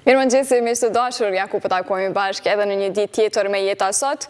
Mirëmëngjesi, miq të dashur, ja ku po takojmë bashkë edhe në një ditë tjetër me Jeta Sot,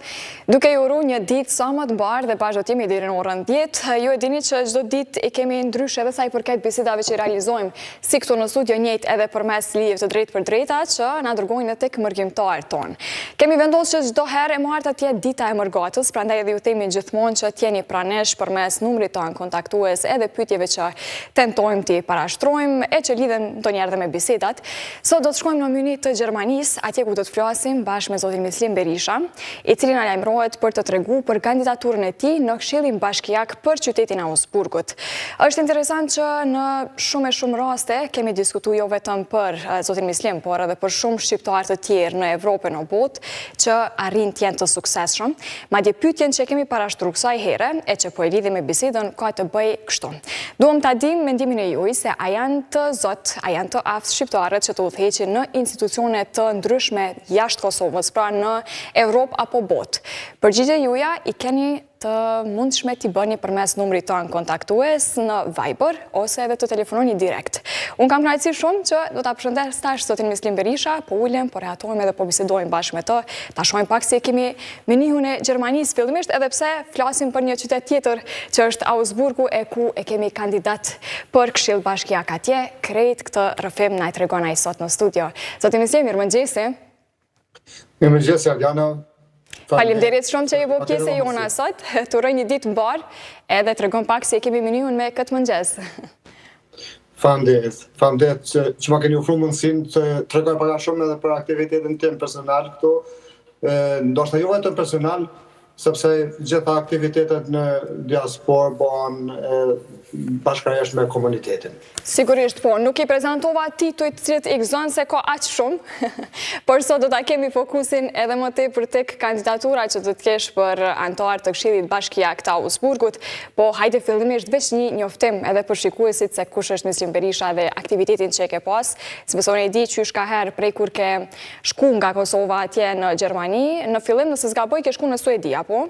duke ju uruar një ditë sa më të mbarë dhe bashkë do të jemi deri në orën 10. Ju e dini që çdo ditë i kemi ndryshe edhe sa i përket bisedave që realizojmë si këtu në studio, njëjtë edhe përmes lidhjeve të drejtë për drejta që na dërgojnë tek mërgjimtarët tonë. Kemi vendosur që çdo herë e martë atje dita e mërgatës, prandaj edhe ju themi gjithmonë që t'jeni pranë nesh përmes numrit tonë kontaktues edhe pyetjeve që tentojmë t'i parashtrojmë e që lidhen ndonjëherë me bisedat. Sot do të shkojmë në Munich të Gjermanisë, atje ku do të flasim bashkë me zotin Mislim Berisha, i cili na lajmërohet për të treguar për kandidaturën e tij në Këshillin Bashkiak për qytetin e Augsburgut. Është interesant që në shumë raste kemi diskutuar jo vetëm për zotin Mislim, por edhe për shumë shqiptarë të tjerë në Evropë e në botë që arrin të jenë të suksesshëm. Madje pyetjen që kemi parashtruar kësaj here e që po e lidhim me bisedën ka të bëjë kështu. Duam ta dim mendimin e juaj se a janë të zot, a janë të aftë shqiptarët që të udhëheqin në institucione të ndryshme jashtë Kosovës, pra në Evropë apo botë. Përgjigje juaja i keni të mundshme t'i bëni përmes numrit tonë kontaktues në Viber ose edhe të telefononi direkt. Unë kam kënaqësi shumë që do ta përshëndes tash zotin Mislim Berisha, po ulem, po rehatojmë edhe po bisedojmë bashkë me të, ta shohim pak si e kemi menihun e Gjermanisë fillimisht, edhe pse flasim për një qytet tjetër që është Augsburgu e ku e kemi kandidat për Këshill Bashkiak atje. Krejt këtë rrëfim na i tregon ai sot në studio. Zotin Mislim, mirëmëngjesi. Mirëmëngjesi, Aljana. Faleminderit shumë që i bë pjesë jona sot. Të uroj një ditë mbar, edhe tregon pak si e kemi menihun me këtë mëngjes. Faleminderit që ma keni ofruar mundësinë të tregoj pak shumë edhe për aktivitetin tim personal këtu. Ndoshta jo vetëm personal, sepse gjitha aktivitetet në diasporë bëhen bashkërisht me komunitetin. Sigurisht po, nuk i prezantova titujt të cilët i gëzon se ka aq shumë, por sot do ta kemi fokusin edhe më tepër tek kandidatura që do të kesh për antar të Këshillit Bashkiak të Augsburgut, po hajde fillimisht veç një njoftim edhe për shikuesit se kush është Mislim Berisha dhe aktivitetin që e ke pas, sepse unë e di qysh ka herë prej kur ke shku nga Kosova atje në Gjermani, në fillim nëse s'gaboj ke shku në Suedi apo?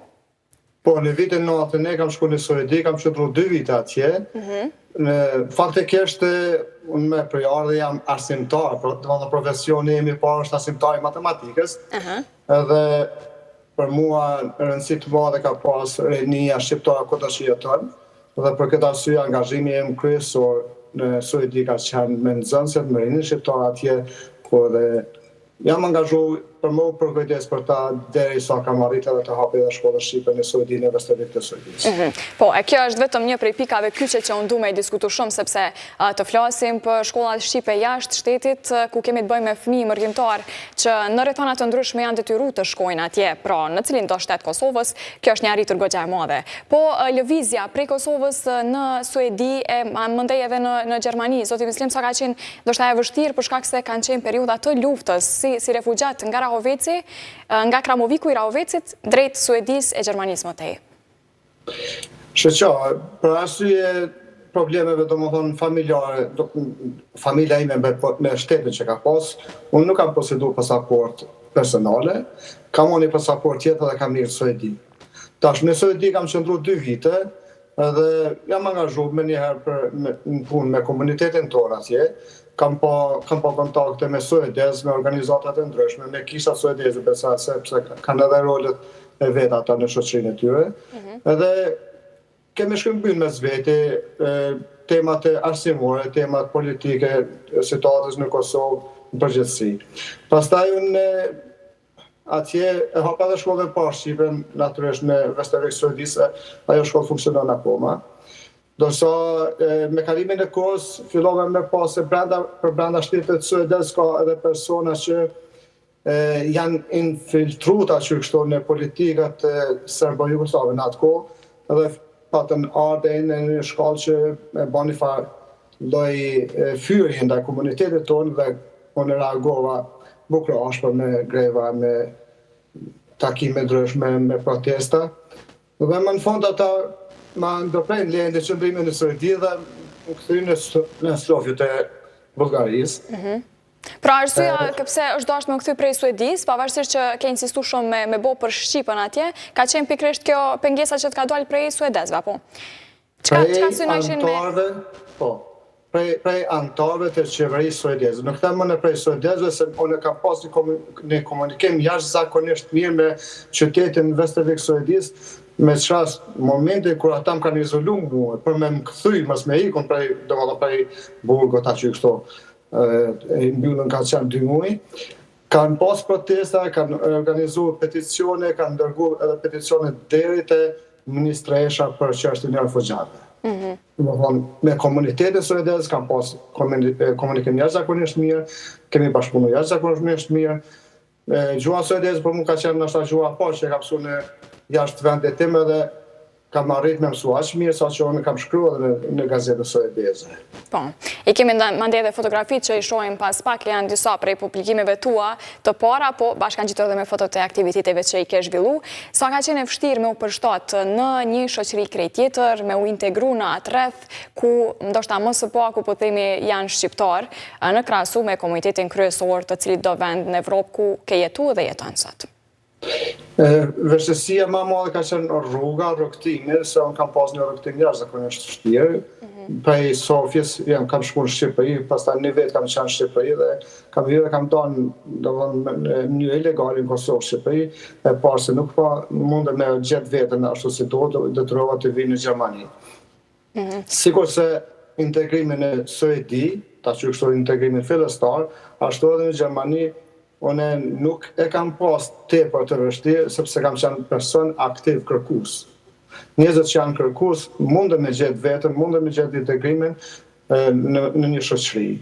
Po, në vitin 91 kam shku në Suedi, kam qëndruar 2 vite atje. Faktikisht, unë me përjarë jam arsimtar, në profesioni jemi parë është arsimtar i matematikës, edhe për mua rëndësi të madhe ka pas rinia shqiptare ku tash jeton, dhe për këtë arsye angazhimi im kryesor në Suedi ka qenë me nxënësit, me rinin shqiptar atje, ku dhe jam angazhuar për më përkujdes për ta derisa kam arritur edhe të hapi edhe shkollën shqipe në Suedi në Vestevik të Suedisë. Po, e kjo është vetëm një prej pikave kyçe që unë du me i diskutu shumë, sepse të flasim për shkollat shqipe jashtë shtetit, ku kemi të bëjmë me fëmijë mërgjimtar që në rrethana të ndryshme janë detyruar të shkojnë atje, pra në cilin do shtet Kosovës, kjo është një arritur goxha e madhe. Po, lëvizja prej Kosovës në Suedi e mëndej edhe në Gjermani, zoti Mislim, sa ka qenë ndoshta e vështirë për shkak se kanë qenë periudha të luftës si refugjat nga Kramoviku i Rahovecit drejt Suedisë e Gjermanisë më tej. Për arsye problemeve domethënë familjare, familja ime me shtetin që ka pas, unë nuk kam poseduar pasaport personale, kam një pasaport tjetër dhe kam mirë Suedi. Tash në Suedi kam qëndruar 2 vite edhe jam angazhuar me njëherë në punë me komunitetin tonë atje. Kam pa kontakte me suedez, me organizatat e ndryshme, me kisha suedeze, sepse kanë edhe rolet e veta ata në shoqërinë e tyre. Edhe kemi shkëmbyer mes vete temat e arsimore, temat politike, situatës në Kosovë në përgjithësi. Pastaj unë atje e hapa dhe shkollën e parë shqipe, natyrisht me Vestevik Suedisë, ajo shkollë funksionon akoma. Dorso me kalimin e kohës fillova me pas se për brenda shtetit suedez ka edhe persona që janë infiltruar aty kështu në politikat serbo-jugoslave në atë kohë, edhe patën ardhen në një shkallë që e bani farë lloj fyrje ndaj komunitetit tonë dhe unë reagova bukur ashpër me greva, me takime ndryshme, me protesta. Dhe më në fund ata ma ndërprejnë lejnë dhe qëndrimin në Suedi dhe më këthyri në Sofjët e Bullgarisë. Pra arsyeja pse është dashur me u kthy prej Suedisë, pavarësisht që ke insistuar shumë me bë për Shqipën atje, ka qenë pikërisht kjo pengesa që të ka dalë prej suedezëve, apo? Çka synojshin me? Po. prej antarëve të qeverisë suedeze. Nuk them unë prej suedezëve, se unë kam pas një komunikim jashtëzakonisht mirë me qytetin Västervik suedis, me çast momentin kur ata më kanë izoluar mua për me më kthy, mos me ikun prej burgut aty kështu. Mbyllën ka qenë 2 muaj. Kanë pas protesta, kanë organizuar peticione, kanë dërguar edhe peticione deri te ministresha për çështjen e refugjatëve. Me komunitetin suedez kam pas komunikim jashtëzakonisht mirë, kemi bashkëpunuar jashtëzakonisht mirë. Gjua suedeze për mua ka qenë ndoshta gjua që kam mësuar në jashtë vendit tim edhe kam arrit me mësu aq mirë sa që unë kam shkruar në gazetën suedeze. Po, i kemi mandej edhe fotografitë që i shohim pas pak, janë disa prej publikimeve tua të para, po bashkangjitur edhe me fotot e aktiviteteve që i ke zhvillu. Sa ka qenë e vështirë me u përshtat në një shoqëri krejt tjetër, me u integru në atë rreth, ku ndoshta më së paku po themi janë shqiptar, në krahasu me komunitetin kryesor të cilit do vend në Evropë ku ke jetu dhe jeton sot. Vështirësia më e madhe ka qenë rruga, rrugtimi, se unë kam pas një rrugtim jashtëzakonisht vështirë. Prej Sofjes kam shkuar në Shqipëri, pastaj një vit kam qenë në Shqipëri dhe kam hyrë dhe kam dalë në një ilegale në Kosovë, Shqipëri, e parë se nuk mundem me gjetë veten ashtu si detyrova të vi në Gjermani. Sikur se integrimin e Suedi, ta që kështu integrimin fillestar, ashtu edhe në Gjermani unë nuk e kam pas tepër të vështirë, sepse kam qenë person aktiv kërkues. Njerëzit që janë kërkues mundën me gjetë vetën, mundën me gjetë integrimin në një shoqëri.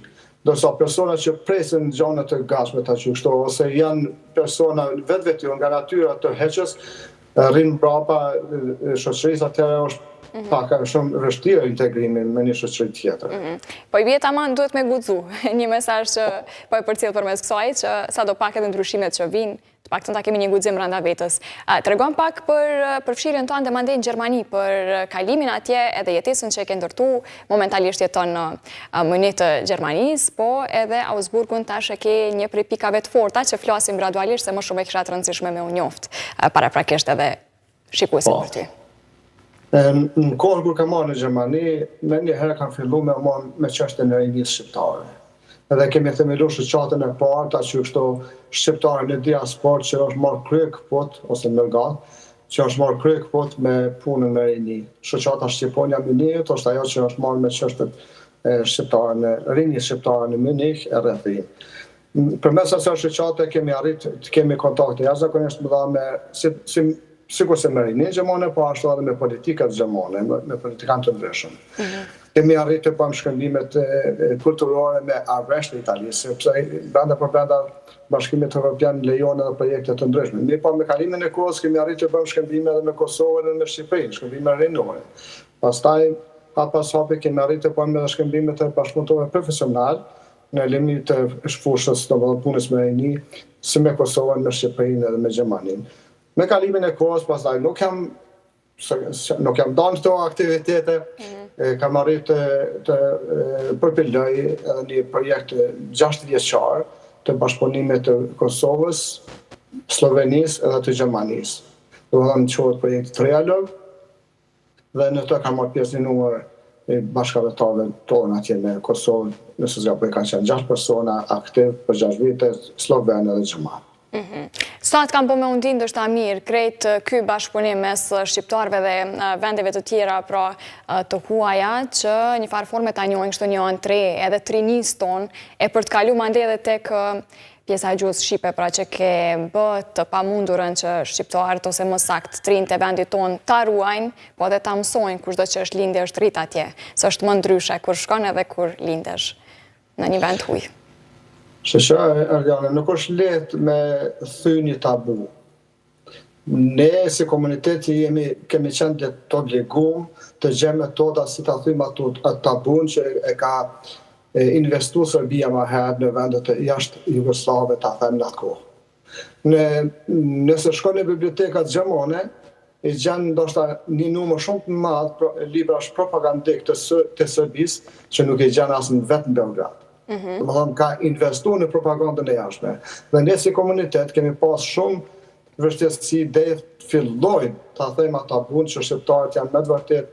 Dorso persona që presin gjëra të gatshme ta që kështu, ose janë persona vetvete nga natyra të heqës, rrinë brapa shoqërisë, atëherë është pak shumë vështirë integrimin me një shoqëri tjetër. Po i vjet aman duhet me guxu. Një mesazh që po e përcjell përmes kësaj, që sadopak edhe ndryshimet që vijnë, të paktën ta kemi një guxim brenda vetës. Tregon pak për përfshirjen tonë mandej në Gjermani, për kalimin atje edhe jetesën që e ke ndërtu, momentalisht jeton në mënyrë të Gjermanisë, po edhe Augsburgun tash e ke një prej pikave të forta që flasim gradualisht se më shumë e kisha të rëndësishme me u njoft, paraprakisht edhe shikuesin për ty. Në kohë kur kam marrë në Gjermani, me një herë kam filluar me marrë me çështjen e rinisë shqiptare. Edhe kemi themeluar shoqatën e parë, ta që kështu shqiptarë në diasporë që është marrë krye këput, ose në gat, që është marrë krye këput me punën me rini. Shoqata Shqiponia Munich është ajo që është marrë me çështet e shqiptarë në rinisë shqiptare në Munich e rrethin. Përmes asaj shoqate kemi arritë të kemi kontakte jashtëzakonisht më dha me sikur se me rinin gjermane, po ashtu edhe me politikat gjermane, me politikanë të ndryshëm. Kemi arritë të bëjmë shkëmbimet kulturore me arresht në Itali, sepse brenda Bashkimit Evropian lejon edhe projekte të ndryshme. Mirë, po me kalimin e kohës kemi arritë të bëjmë shkëmbime edhe me Kosovën dhe me Shqipërinë, shkëmbime rinore. Pastaj, pas hapi kemi arritë të bëjmë edhe shkëmbime të bashkëpunëtore profesional në limit të fushës të punës me rini, si me Kosovën, me Shqipërinë edhe me Gjermaninë. Me kalimin e kohës, pastaj nuk jam dalë në këto aktivitete, kam arritë të përpilloj edhe një projekt 6 vjeçar të bashkëpunimit të Kosovës, Slovenisë edhe të Gjermanisë. Do të thonë quhet projekti Trialog, dhe në të kam marrë pjesë një numër bashkëpunëtorëve tonë atje në Kosovë, nëse zgaboj kanë qenë 6 persona aktiv për 6 vite, slovenë dhe gjermanë. Sa të kam po me undin dështë mirë, krejt ky bashkëpunim mes shqiptarëve dhe vendeve të tjera pra të huaja, që një farë forme ta njohin kështu një anë tre, edhe trinis ton, e për të kalu mandej edhe tek pjesa e gjuhës shqipe, pra që ke bë të pamundurën që shqiptarët ose më sakt trinë të vendit ton ta ruajnë, po edhe ta mësojnë kushdo që është lindje është rrit atje, së është më ndryshe kur shkon edhe kur lindesh në një vend huj. Shëshë, Arjane, nuk është lehtë me thy një tabu. Ne, si komuniteti, kemi qenë të obligum të gjejmë metoda si ta thymë atë tabun që e ka investu Serbia më herë në vendet e jashtë Jugoslave, ta them në atë kohë. Nëse shkon në bibliotekat gjermane, i gjenë ndoshta një numër shumë të madh librash propagandik të Serbisë që nuk i gjenë as në vetë në Beograd. Më thonë, ka investu në propagandën e jashtme. Dhe ne si komunitet kemi pas shumë vështirësi dhe fillojnë ta thema tabun që shqiptarët janë me të vërtet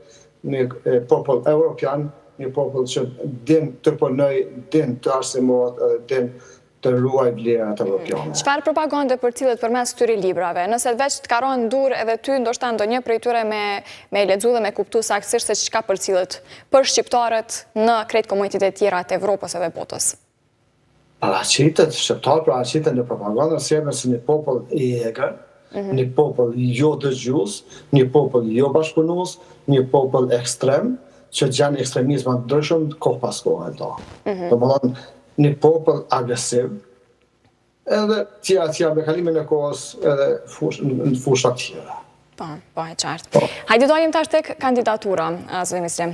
një popull evropian një popull që din të punoj, din të arsimohet edhe din të ruaj vlerat evropiane. Çfarë propagande përcillet përmes këtyre librave? Nëse veç të ka rënë dur edhe ty ndoshta ndonjë prej tyre me lexu dhe me kuptu saktësisht se çka përcillet për shqiptarët në krejt komunitetet tjera të Evropës edhe botës. Paraqitet shqiptar, paraqitet në propagandën sjellën si një popull i egër, një popull jo dëgjues, një popull jo bashkëpunues, një popull ekstrem, që gjanë ekstremizma të ndryshëm kohë pas kohe ato. Domethënë një popull agresiv, edhe tjera me kalimin e kohës edhe në fusha tjera. Po, e qartë. Hajde dalim tash tek kandidatura, zoti ministri.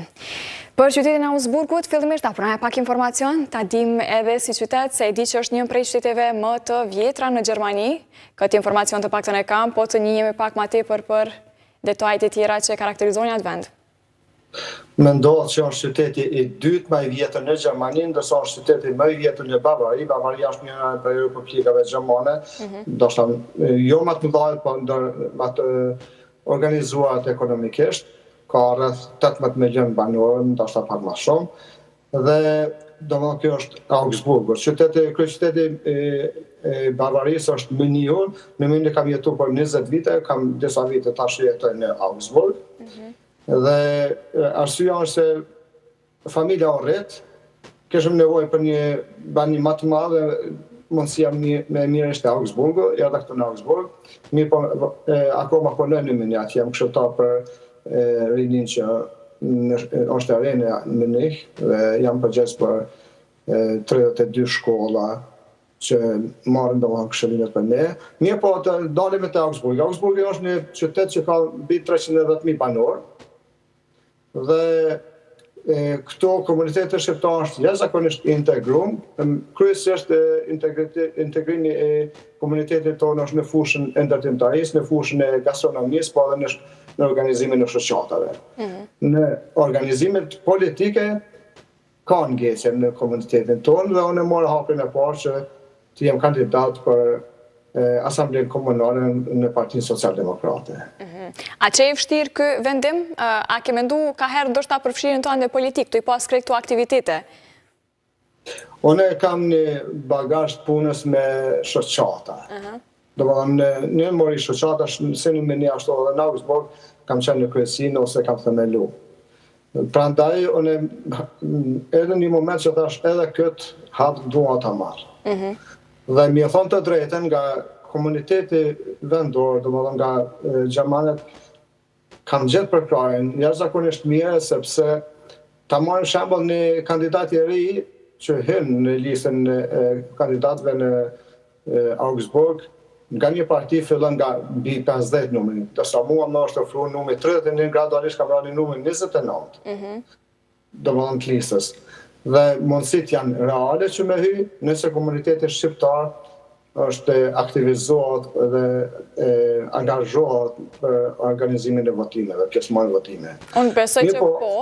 Për qytetin e Augsburgut, fillimisht ta pranoj pak informacion, ta dim edhe si qytet, se e di që është një prej qyteteve më të vjetra në Gjermani. Këtë informacion të paktën e kam, po të njihemi pak më tepër për detajet e tjera që karakterizojnë atë vend. Mendohet që është qyteti i dytë më i vjetër në Gjermani, ndërsa është qyteti më i vjetër në Bavari. Bavaria është një prej republikave gjermane, ndoshta jo më të mëdha, po më të organizuar ekonomikisht, ka rreth 18 milion banor, ndoshta pak më shumë. Dhe domethënë kjo është Augsburgu. Kryeqyteti i Bavarisë është München. Në München kam jetuar për 20 vite, kam disa vite tash jetoj në Augsburg. Dhe arsyeja është se familja o rrit, kishim nevojë për një bani më të madhe, mundësia me mirë ishte Augsburgu, erdha këtu në Augsburg. Mirë po, akoma punoj në München, jam këshilltar për rinin që është arena në Munich, dhe jam përgjegjës për 32 shkolla që marrin domethënë këshillimet për ne. Mirë po, të dalim te Augsburg. Augsburgi është një qytet që ka mbi 310.000 banor. Dhe këto komunitete shqiptare është jashtëzakonisht integruar. Kryesisht integrimi e komunitetit tonë është në fushën e ndërtimtarisë, në fushën e gastronomisë, po edhe në organizimin e shoqatave. Në organizimet politike ka ngecje në komunitetin tonë dhe unë mora hapin e parë që të jem kandidat për Asamblenë Komunale në Partinë Socialdemokrate. A që e vështirë kë vendim? A ke mendu ka herë ndoshta përfshirjen tonë në politikë, të i pas krejt këto aktivitete? Unë kam një bagazh të punës me shoqata. Domethënë në mori shoqata se në meni ashtu edhe në Augsburg kam qenë në kryesinë ose kam themelu. Prandaj unë edhe një moment që thash edhe këtë hap dua ta marr. Dhe mi e thonë të drejten nga komuniteti vendor, domethënë nga gjermanët, kam gjetë përkrajen jashtëzakonisht mirë, sepse ta marrim shembull një kandidat i ri që hyn në listën e kandidatëve në Augsburg, nga një parti fillon nga mbi 50 numri. Dërsa mua më është ofruar numri 31, gradualisht kam rënë numri 29. Domethënë të listës. Dhe mundësit janë reale që me hy, nëse komuniteti shqiptar është aktivizohet dhe angazhohet për organizimin e votimeve, pjesëmarrje votime. Unë besoj që po,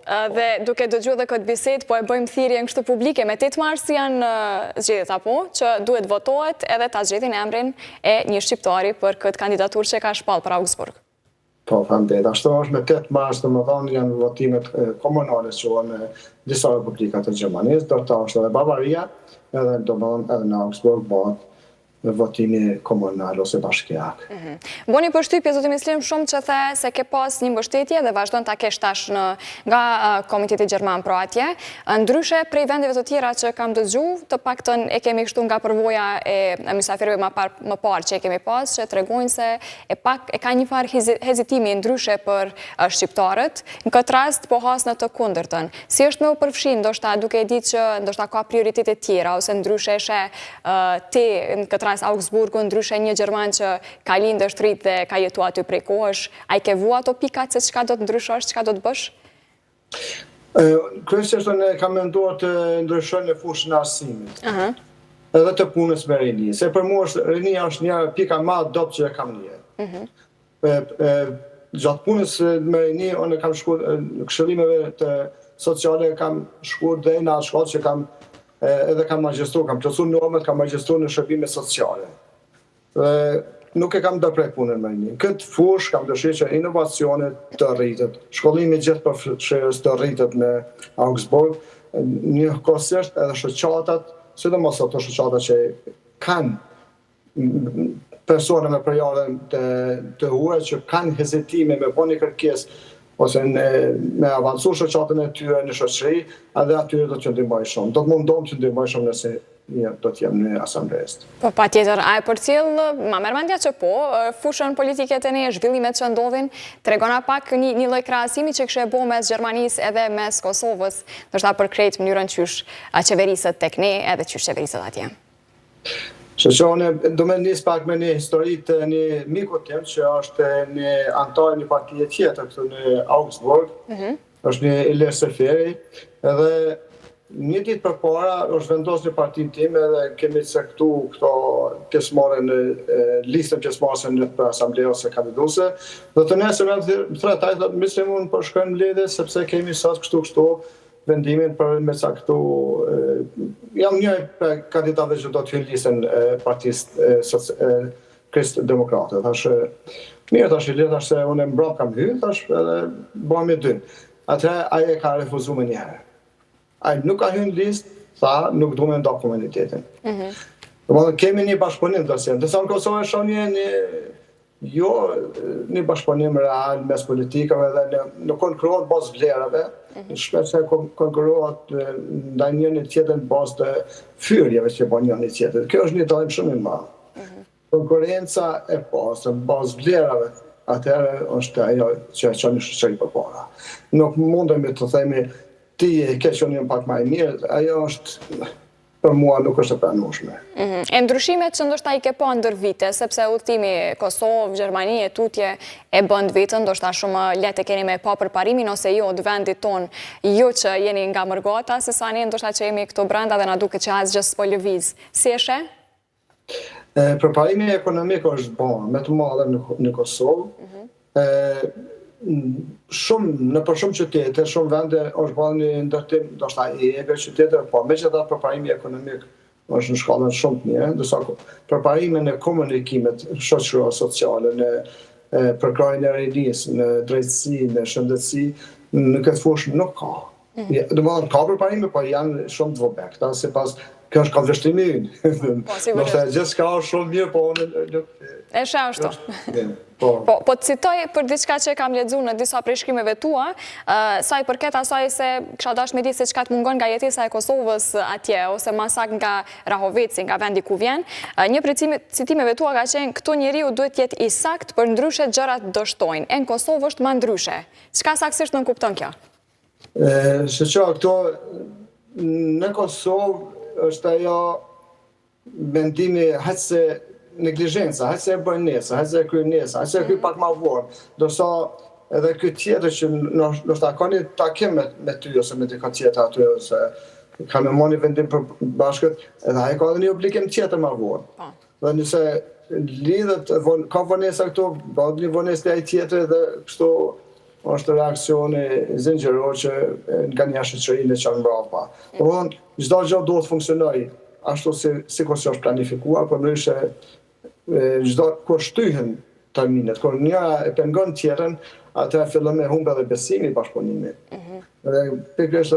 dhe duke dëgjuar dhe këtë bisedë, po e bëjmë thirrjen kështu publike me 8 mars janë zgjedhjet apo, që duhet votohet edhe ta zgjedhin emrin e një shqiptari për këtë kandidaturë që ka shpall për Augsburg. Po, faleminderit. Ashtu është me 8 mars, domethënë janë votimet komunale që në disa republika të Gjermanisë, ndërsa është edhe Bavaria, edhe domethënë edhe në Augsburg bëhet votimi komunal ose bashkiak. Boni përshtypje, zoti Mislim, shumë që the se ke pas një mbështetje dhe vazhdon ta kesh tash nga Komiteti Gjerman pro atje. Ndryshe prej vendeve të tjera që kam dëgjuar, të paktën e kemi kështu nga përvoja e mysafirëve më parë që e kemi pas, që tregojnë se e ka një farë hezitimi ndryshe për shqiptarët. Në këtë rast po has në të kundërtën. Si është me u përfshi, ndoshta duke e ditë që ndoshta ka prioritete tjera ose ndryshe she ti në këtë rast Augsburgu, ndryshe një Gjerman që ka lindë është rrit dhe ka jetu aty prej kohësh, a i ke vu ato pikat se çka do të ndryshosh, çka do të bësh? Kryesisht unë kam menduar të ndryshoj në fushën e arsimit. Edhe të punës me rini. Se për mua rinia është një pika më e dobët që e kam në jetë. Gjatë punës me rini, unë kam shkuar këshillimeve të sociale, kam shkuar deri në atë shkollë që kam edhe kam magjistruar, kam plotësuar normat, kam magjistruar në shërbime sociale. nuk e kam dërprej punën me një. Këtë fush kam dëshirë që inovacionet të rritet, shkollimi gjithë përfshirës të rritet në Augsburg, një kosisht edhe shoqatat, sidomos ato shoqata që kanë persone me prejare të huaj që kanë hezitime me po një kërkesë ose me avancu shoqatën e tyre në shoqëri, edhe atyre do të ndihmoj shumë. Do të mundom të ndihmoj shumë nëse do të jem në asamblesë. Po patjetër, a e përcjell, ma merr mendja që po, fushën politike të ne, zhvillimet që ndodhin, tregona pak një lloj krahasimi që kishte bo mes Gjermanisë edhe mes Kosovës, ndoshta për krejt mënyrën qysh qeverisët tek ne edhe qysh qeverisët atje. Shëshone, do me njës pak me një histori të një miku tim që është një antar një partije tjetër këtu në Augsburg, është një Ilir Seferi, edhe një ditë përpara është vendos një partinë tim edhe kemi caktu këto pjesëmarrje në listën pjesëmarrëse në asamblea ose kandiduese, dhe të nesër me thret ai thotë mislim unë po shkojmë mbledhje sepse kemi sot kështu vendimin për me caktu jam një për kandidatëve që do të hyjnë listën partisë Krist-Demokrate. Thash mirë tash Ilir, thash se unë mbrapa kam hyrë, thash edhe bëhemi dy. Atëherë ai e ka refuzuar më një herë. Ai nuk ka hyrë në listë, tha nuk du me nda komunitetin. Kemi një bashkëpunim të asim. Dësa në Kosovë e shonë një bashkëpunim real mes politikave dhe nuk konkurohet bazë vlerave, shpesh e konkurohet ndaj njëri tjetër në bazë të fyrjeve që bën njëri tjetër. Kjo është një dallim shumë i madh. Konkurenca e pastë në bazë vlerave, atëherë është ajo që çon në shoqëri përpara. Nuk mundemi të themi ti e ke qenë pak më i mirë, ajo është për mua nuk është e pranueshme. E ndryshimet që ndoshta i ke pa ndër vite, sepse udhtimi Kosovë, Gjermani e tutje e bën vetën, ndoshta shumë lehtë keni me pa përparimin ose jo të vendit ton, jo që jeni nga Mërgata, se sa ne ndoshta që jemi këtu brenda dhe na duket që asgjë s'po lëviz. Si e sheh? Përparimi ekonomik është bën më të madhe në Kosovë. Në për shumë qytete, shumë vende është bërë një ndërtim, ndoshta i egër qytete, po megjithatë përparimi ekonomik është në shkallën shumë të mirë, ndërsa përparimi në komunikimet shoqërore sociale, në përkrajën e rinisë, në drejtësi, në shëndetësi, në këtë fushë nuk ka. Domethënë ka përparime, po janë shumë të vobekta, sipas kjo është kallëveshtrimi ynë. Ndoshta gjithçka është shumë mirë, po unë nuk e sheh ashtu. Po të citoj për diçka që kam lexuar në disa prej shkrimeve tua, sa i përket asaj se kisha dashur me ditë se çka të mungon nga jetesa e Kosovës atje ose më saktë nga Rahoveci, nga vendi ku vjen. Një prej citimeve tua ka qenë këtu njeriu duhet të jetë i sakt, për ndryshe gjërat do shtojnë. E në Kosovë është më ndryshe. Çka saktësisht nuk kupton kjo? Këto në Kosovë është ajo mendimi hajse neglizhenca, hajse e bën nesa, hajse e kryen nesa, hajse e kryen pak ma vonë. Dorsa edhe ky tjetër që ndoshta ka një takim me ty ose me dikë tjetër aty ose ka me marrë vendim për bashkët, edhe ai ka edhe një obligim tjetër ma vonë. Dhe nëse lidhet ka vonesa këtu, bëhet një vonesë ai tjetër dhe kështu është reaksioni zinxhiror që nga një shoqëri në çon mbrapa. Domthonë çdo gjë duhet të funksionojë ashtu sikur që është planifikuar, por ndryshe çdo kur shtyhen terminet, kur njëra e pengon tjetrën, atëherë fillon me humbje dhe besimi i bashkëpunimit. Dhe pikërisht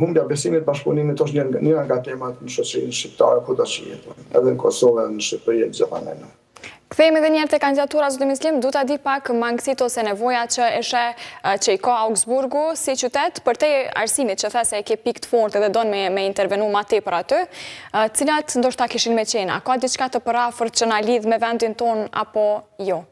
humbja besimit bashkëpunimit është një nga temat në shoqërinë shqiptare kudo që jeton, edhe në Kosovë edhe në Shqipëri gjithandaj. Kthehemi edhe një herë te kandidatura zoti Mislim, du ta di pak mangësitë ose nevojat që e sheh që i ka Augsburgu si qytet për te arsimit që the se e ke pikë të fortë dhe don me intervenu më tepër aty, cilat ndoshta kishin me qenë, a ka diçka të përafërt që na lidh me vendin ton apo jo?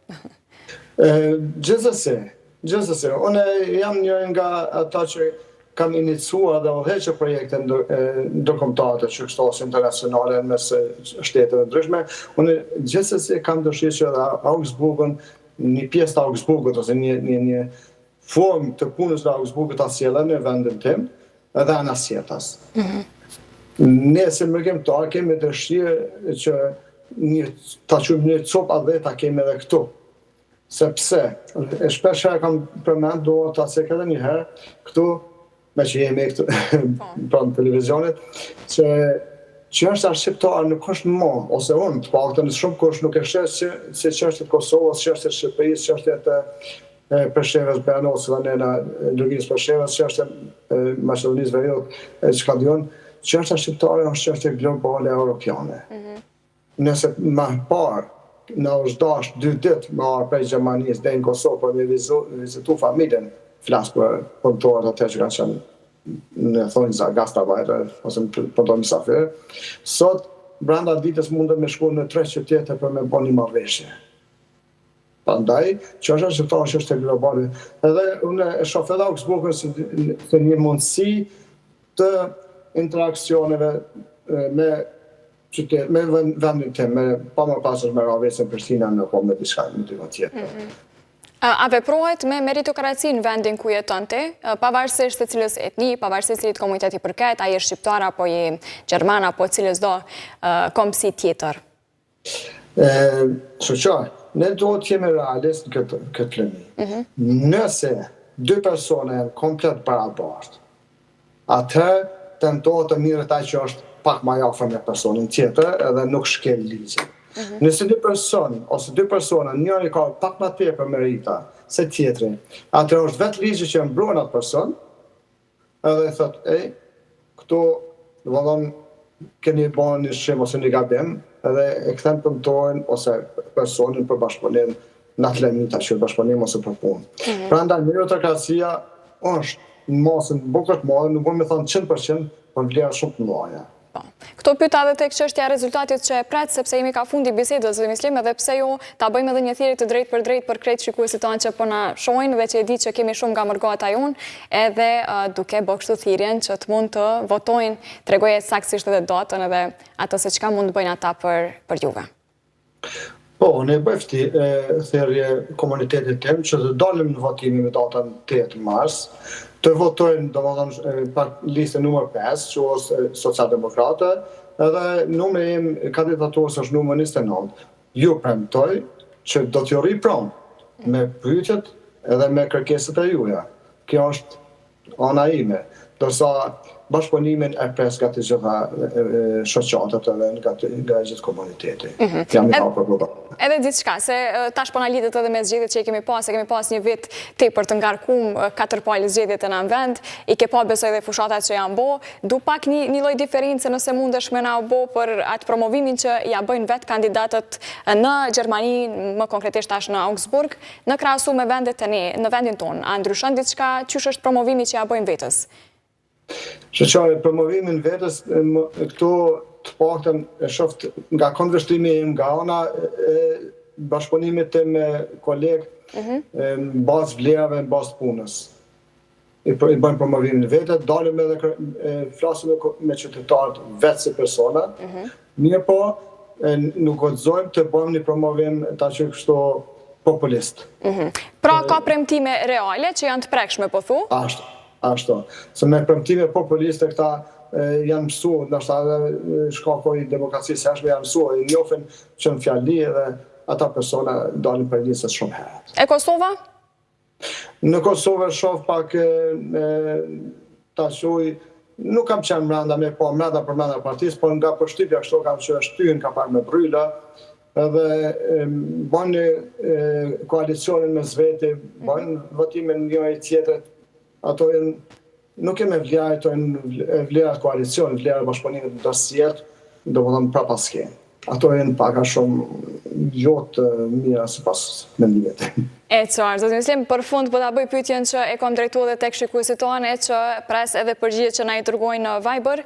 Gjithsesi, unë jam një nga ata që kam iniciuar dhe udhëhequr projekte ndërkombëtare që kështosin internacionale mes shteteve ndryshme. Unë gjithsesi kam dëshirë që edhe Augsburgun, një pjesë të Augsburgut ose një formë të punës të Augsburgut ta sjellën në vendin tim, edhe anasjetas. Ne si mërgjimtar kemi dëshirë që ta quajmë një copë dhe ta kemi edhe këtu. Sepse shpesh kam përmendur ta cek edhe një herë këtu me që jemi këtu pranë televizionit, që që është shqiptar nuk është më, ose unë të paktën shumë kush nuk e sheh se çështjet e Kosovës, çështjet e Shqipërisë, çështjet e Preshevës, Beanosë, nëna Lëvizjes Preshevës, çështjet e Maqedonisë Veriut, çka diun, çështja shqiptare është çështje globale europiane. Nëse më parë në është dash 2 ditë më arë prej Gjermanisë dhe në Kosovë për me vizitu familjen, flasë për punëtorët atë që kanë qenë në thonjë gastarbajter ose punëtor mysafir, sot brenda ditës mundën me shku në 3 qytete për me bo një marrëveshje. Prandaj, çështja shqiptare është çështje globale. Edhe unë e shoh edhe Augsburgën si një mundësi të interaksioneve me vendin tim, pa më pasur me Ravesën Prishtina në po me diçka në dy tjetër. A veprohet me meritokraci në vendin ku jeton ti, pavarësisht se cilës etni, pavarësisht cilit komuniteti përket, a je shqiptar apo je gjerman apo cilës do kombësi tjetër? Shoqar, ne duhet të jemi realist në këtë lëmi. Nëse 2 persone janë komplet barabartë, atëherë tentohet të mirët ai që është pak më afër me personin tjetër edhe nuk shkel ligjin. Nëse 2 person ose 2 persona, njëri ka pak më tepër merita se tjetri, atëherë është vetë ligji që mbron atë person, edhe thotë, këtu, domethënë, keni bën një shim ose një gabim, edhe e kthen punëtorin ose personin për bashkëpunim në atë limita që bashkëpunim ose për punë. Prandaj meritokracia është në masën bukur të madhe, nuk mund të them 100%, por vlera shumë të mëdha. Këto pyeta edhe tek çështja e rezultatit që e pret, sepse jemi ka fundi bisedës, dhe mislim edhe pse jo ta bëjmë edhe një thirrje të drejtë për krejt shikuesit tanë që po na shohin dhe që e di që kemi shumë nga mërgata jonë, edhe duke bërë kështu thirrjen që të mund të votojnë, tregoje saktësisht edhe datën edhe atë se çka mund të bëjnë ata për juve. Po, ne bëjmë thirrje komunitetit tim që të dalim në votimin me datën 8 mars, të votojnë, domethënë, pak listën numër 5, që është Socialdemokratë, edhe numri im kandidaturës është numër 29. Ju premtoj që do t'ju rri pronë me pyetjet edhe me kërkesat e juaja. Kjo është ana ime, ndërsa bashkëpunimin e pres nga të gjitha shoqatat edhe nga gjithë komuniteti. Jam i hapur për ta. Edhe diçka, se tash po na lidhet edhe me zgjedhjet që kemi pas një vit tepër të ngarkum 4 palë zgjedhjet në vend, i ke pa besoj edhe fushatat që janë bo, du pak një lloj diferencë nëse mundesh me na bo për atë promovimin që ja bëjnë vetë kandidatët në Gjermani, më konkretisht tash në Augsburg, në krahasim me vendet e ne, në vendin tonë. A ndryshon diçka, çysh është promovimi që ja bëjnë vetës? Shoqare, promovimin vetës, këtu të paktën e shoh nga konveshtimi im, nga ana bashkëpunimit të me kolegë në bazë vlerave, në bazë punës. I bëjmë promovimin vetë, dalim edhe flasim me qytetarët vetë si persona, mirë po nuk guxojmë të bëjmë një promovim ta që kështu populist. Pra ka premtime reale që janë të prekshme, po thu? Ashtu. Se me premtime populiste këta janë mësu, ndoshta edhe shkaku i demokracisë jashtme janë mësu, i njohin që në fjali edhe ata persona dalin për listës shumë herët. E Kosova? Në Kosovë shoh pak ta shuj, nuk kam qenë mrenda me po mrenda për mrenda partisë, por nga përshtypja kështu kam që shtyen ka pak me bryla, edhe bën koalicionin me zveti, bën votimin njëri tjetrit. Ato nuk e me vlerë, ato e vlerë koalicion, vlerë bashkëpunimit në dosjet, domethënë prapasken. Ato e në paka shumë jotë mira sipas mendimit. E qartë, do të mislim, për fund po ta bëj pyetjen që e kam drejtu edhe tek shikuesit tonë, që pres edhe përgjigjet që na i dërgojnë në Viber,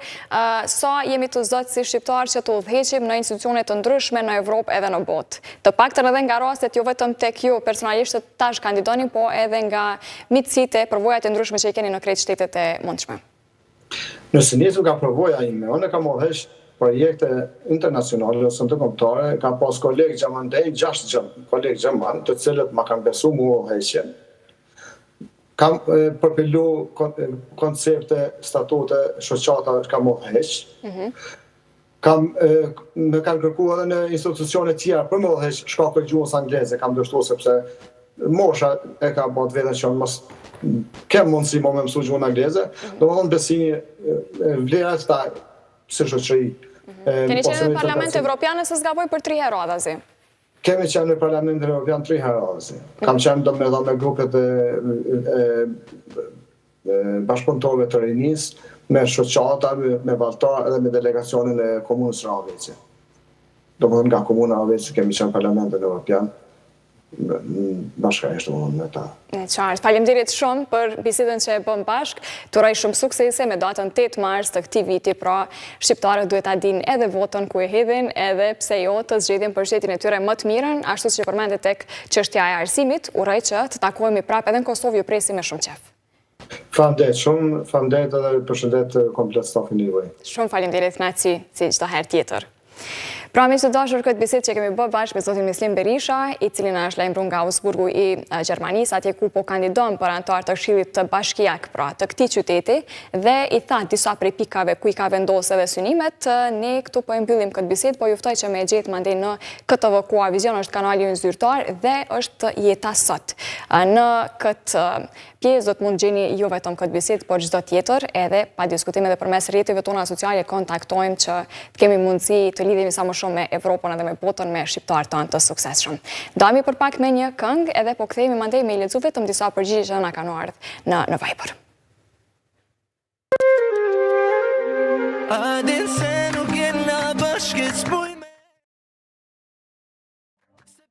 sa jemi të zot si shqiptar që të udhëheqim në institucione të ndryshme në Evropë edhe në botë. Të paktën edhe nga rastet jo vetëm tek ju personalisht të tash kandidoni, po edhe nga mitësitë e përvojat e ndryshme që i keni në krejt shtetet e mundshme. Nëse nisu nga përvoja ime, unë kam udhëheq projekte internacionale ose ndërkombëtare, kam pas kolegë gjerman, 6 kolegë gjerman, të cilët ma kanë besu mua udhëheqjen. Kam përpilu koncepte, statute, shoqata kam udhëheq. Me kanë kërku edhe në institucione tjera për më udhëheq shkakun e gjuhës angleze, kam dështu sepse mosha e ka bërë vetën që mos kem mundësi më me mësu gjuhën angleze, domethënë besimi vlerat ta si shoqëri Keni qenë në Parlament Evropian nëse s'gaboj për 3 herë radhazi? Kemi qenë në Parlamentin Evropian 3 herë radhazi. Kam qenë me grupet e bashkëpunëtorëve të rinis, me shoqata, me valltar edhe me delegacionin e komunës Raveci. Domethënë nga komuna Raveci kemi qenë në Parlamentin Evropian bashkërisht me ta. Qartë, faleminderit shumë për bisedën që e bëm bashk. Të uroj shumë suksese me datën 8 mars të këtij viti, pra shqiptarët duhet ta dinë edhe votën ku e hedhin, edhe pse jo të zgjedhin përshëndetjen e tyre më të mirën, ashtu siç e përmendet tek çështja e arsimit. Uroj që të takohemi prapë edhe në Kosovë, ju presim me shumë qejf. Faleminderit edhe përshëndet komplet stafin e juaj. Shumë faleminderit Naci, si çdo herë tjetër. Pra miq të dashur, këtë bisedë që kemi bërë bashkë me zotin Mislim Berisha, i cili na është lajmëruar nga Augsburgu i Gjermanisë, atje ku po kandidon për antar të Këshillit të Bashkiak, pra të këtij qyteti, dhe i tha disa prej pikave ku i ka vendosur edhe synimet. Ne këtu po e mbyllim këtë bisedë, po juftoj që me gjetë mandej në KTV Vizion, është kanali ynë zyrtar dhe është Jeta Sot. Në këtë pjesë do të mund gjeni jo vetëm këtë bisedë, por çdo tjetër, edhe pa diskutim edhe përmes rrjeteve tona sociale kontaktojmë që të kemi mundësi të lidhemi sa më shumë me Evropën edhe me botën, me shqiptarët tanë të suksesshëm. Ndajemi për pak me një këngë, edhe po kthehemi mandej me i lexu vetëm disa përgjigje që na kanë ardhur në Viber.